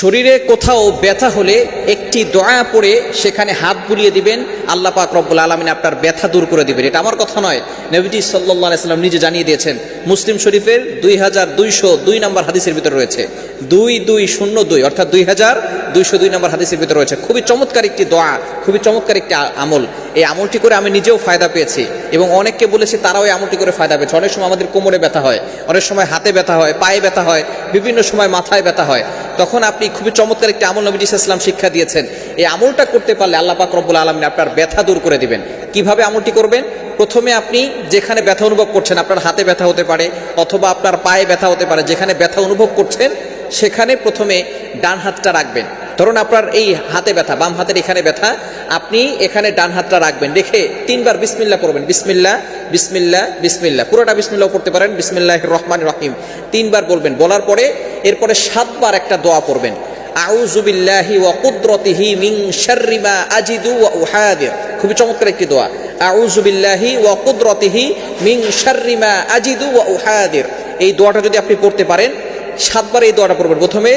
শরীরে কোথাও ব্যথা হলে একটি দোয়া পড়ে সেখানে হাত বুলিয়ে দিবেন, আল্লাহ পাক রব্বুল আলামিন আপনার ব্যথা দূর করে দিবেন। এটা আমার কথা নয়, নবীজি সাল্লাল্লাহু আলাইহি সাল্লাম নিজে জানিয়ে দিয়েছেন। মুসলিম শরীফের 2202 নম্বর হাদিসের ভিতরে রয়েছে, 2202 অর্থাৎ 2202 নম্বর হাদিসের ভিতরে রয়েছে। খুবই চমৎকার একটি দোয়া, খুবই চমৎকার একটি আমল। এই আমলটি করে আমি নিজেও ফায়দা পেয়েছি এবং অনেককে বলেছি তারাও এই আমলটি করে ফায়দা পেয়েছে। অনেক সময় আমাদের কোমরে ব্যথা হয়, অনেক সময় হাতে ব্যথা হয়, পায়ে ব্যথা হয়, বিভিন্ন সময় মাথায় ব্যথা হয়। তখন আপনি খুবই চমৎকার একটি আমল নবী সাল্লাল্লাহু আলাইহি ওয়াসাল্লাম শিক্ষা দিয়েছেন। এই আমলটা করতে পারলে আল্লাহ পাক রব্বুল আলামিন আপনার ব্যথা দূর করে দিবেন। কিভাবে আমলটি করবেন? প্রথমে আপনি যেখানে ব্যথা অনুভব করছেন, আপনার হাতে ব্যথা হতে পারে অথবা আপনার পায়ে ব্যথা হতে পারে, যেখানে ব্যথা অনুভব করছেন সেখানে প্রথমে ডান হাতটা রাখবেন। ধরুন আপনার এই হাতে ব্যথা, বাম হাতের এখানে ব্যথা, আপনি এখানে ডান হাতটা রাখবেন, রেখে 3 বার বিসমিল্লাহ পড়বেন। বিসমিল্লাহ বিসমিল্লাহ বিসমিল্লাহ, পুরোটা বিসমিল্লাহ পড়তে পারেন। বিসমিল্লাহির রহমানির রহিম 3 বার বলবেন। বলার পরে এরপরে 7 বার একটা দোয়া পড়বেন, আউযু বিল্লাহি ওয়া কুদরতিহি মিন শাররি মা আজিদু ওয়া উহাদির। খুবই চমৎকার একটি দোয়া, আউযু বিল্লাহি ওয়া কুদরতিহি মিন শাররি মা আজিদু ওয়া উহাদির। এই দোয়াটা যদি আপনি পড়তে পারেন, 7 বার এই দোয়াটা পড়বেন। প্রথমে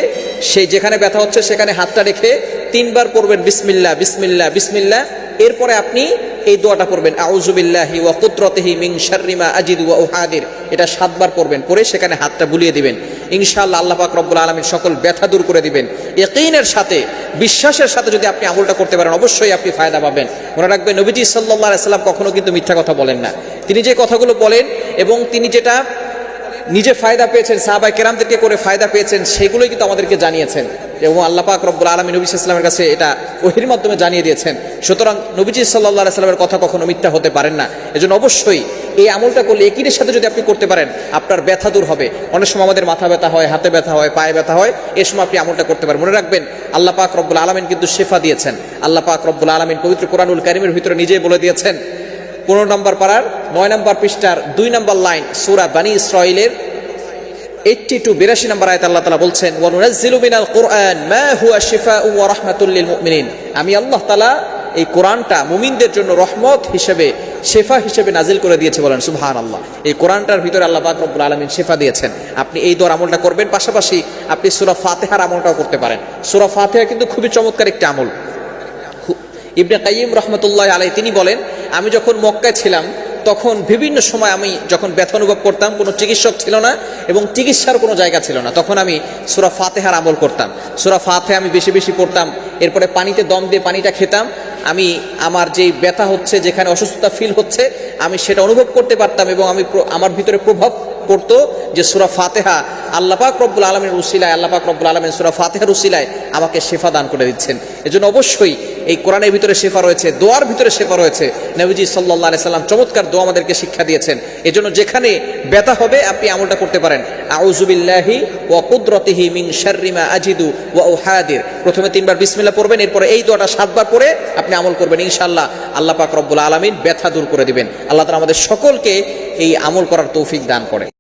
সেই যেখানে ব্যথা হচ্ছে সেখানে হাতটা রেখে 3 বার পড়বেন বিসমিল্লাহ বিসমিল্লাহ বিসমিল্লাহ। এরপরে আপনি এই দোয়াটা পড়বেন, আউযু বিল্লাহি ওয়া কুদরতিহি মিন শাররি মা আজিদু ওয়া উহাদির। এটা 7 বার পড়বেন, পরে সেখানে হাতটা বুলিয়ে দিবেন। ইনশাআল্লাহ আল্লাহ পাক রব্বুল আলামিন সকল ব্যথা দূর করে দিবেন। ইয়াকিনের সাথে, বিশ্বাসের সাথে যদি আপনি আমলটা করতে পারেন, অবশ্যই আপনি ফায়দা পাবেন। মনে রাখবেন, নবীজি সাল্লাল্লাহু আলাইহি সাল্লাম কখনো কিন্তু মিথ্যা কথা বলেন না। তিনি যে কথাগুলো বলেন এবং তিনি যেটা নিজে ফায়দা পেয়েছেন, সাহাবায়ে কেরামদেরকে করে ফায়দা পেয়েছেন, সেগুলোই কিন্তু আমাদেরকে জানিয়েছেন এবং আল্লাহ পাক রব্বুল আলামিন নবী সাল্লাল্লাহু আলাইহি ওয়াসাল্লামের কাছে এটা ওহীর মাধ্যমে জানিয়ে দিয়েছেন। সুতরাং নবীজি সাল্লাল্লাহু আলাইহি ওয়াসাল্লামের কথা কখনো মিথ্যা হতে পারেন না। এজন্য অবশ্যই এই আমলটা করলে, একিনের সাথে যদি আপনি করতে পারেন, আপনার ব্যথা দূর হবে। অনেক সময় আমাদের মাথা ব্যথা হয়, হাতে ব্যথা হয়, পায়ে ব্যথা হয়, এই সময় আপনি আমলটা করতে পারেন। মনে রাখবেন, আল্লাহ পাক রব্বুল আলামিন কিন্তু শিফা দিয়েছেন। আল্লাহ পাক রব্বুল আলামিন পবিত্র কোরআনুল কারীমের ভিতরে নিজেই বলে দিয়েছেন, 15 নম্বর পারার 9 নম্বর পৃষ্ঠার 2 নম্বর লাইন, সূরা বনী ইসরাঈলের 82 নম্বর আয়াতে আল্লাহ তাআলা বলছেন, ওয়া নুনাজ্জিলু মিনাল কুরআন মা হুয়া শিফাউন ওয়া রাহমাতুল লিল মুমিনিন। আমি আল্লাহ তাআলা এই কোরআনটা মুমিনদের জন্য রহমত হিসেবে, শিফা হিসেবে নাজিল করে দিয়েছে। বলেন সুবহানাল্লাহ। এই কোরআনটার ভিতরে আল্লাহ পাক রব্বুল আলামিন শিফা দিয়েছেন। আপনি এই দোয়ার আমলটা করবেন, পাশাপাশি আপনি সূরা ফাতিহার আমলটাও করতে পারেন। সূরা ফাতিহা কিন্তু খুবই চমৎকার একটি আমল। ইবনে কাইয়িম রাহমাতুল্লাহি আলাইহি তিনি বলেন, আমি যখন মক্কায় ছিলাম তখন বিভিন্ন সময় আমি যখন ব্যথা অনুভব করতাম, কোনো চিকিৎসক ছিল না এবং চিকিৎসার কোনো জায়গা ছিল না, তখন আমি সূরা ফাতিহার আমল করতাম। সূরা ফাতিহা আমি বেশি বেশি পড়তাম, এরপরে পানিতে দম দিয়ে পানিটা খেতাম। আমি আমার যেই ব্যথা হচ্ছে, যেখানে অসুস্থতা ফিল হচ্ছে, আমি সেটা অনুভব করতে পারতাম এবং আমার ভিতরে প্রভাব পড়তো যে সূরা ফাতিহা আল্লাহ পাক রব্বুল আলামিনের উসিলায়, আল্লাহ পাক রব্বুল আলামিন সূরা ফাতিহার উসিলায় আমাকে শিফা দান করে দিচ্ছেন। এজন্য অবশ্যই এই কোরআনের ভিতরে শিফা রয়েছে, দোয়ার ভিতরে শিফা রয়েছে। নবীজি সাল্লাল্লাহু আলাইহি সাল্লাম চমৎকার দোয়া আমাদেরকে শিক্ষা দিয়েছেন। এজন্য যেখানে ব্যথা হবে আপনি আমলটা করতে পারেন, আউযু বিল্লাহি ওয়া কুদরতিহি মিন শাররি মা আজিদু ওয়া উহাদির। প্রথমে 3 বার বিসমিল্লাহ পড়বেন, এরপরে এই দোয়াটা 7 বার পড়ে আপনি আমল করবেন। ইনশাআল্লাহ আল্লাহ পাক রব্বুল আলামিন ব্যথা দূর করে দিবেন। আল্লাহ তাআলা আমাদের সকলকে এই আমল করার তৌফিক দান করে।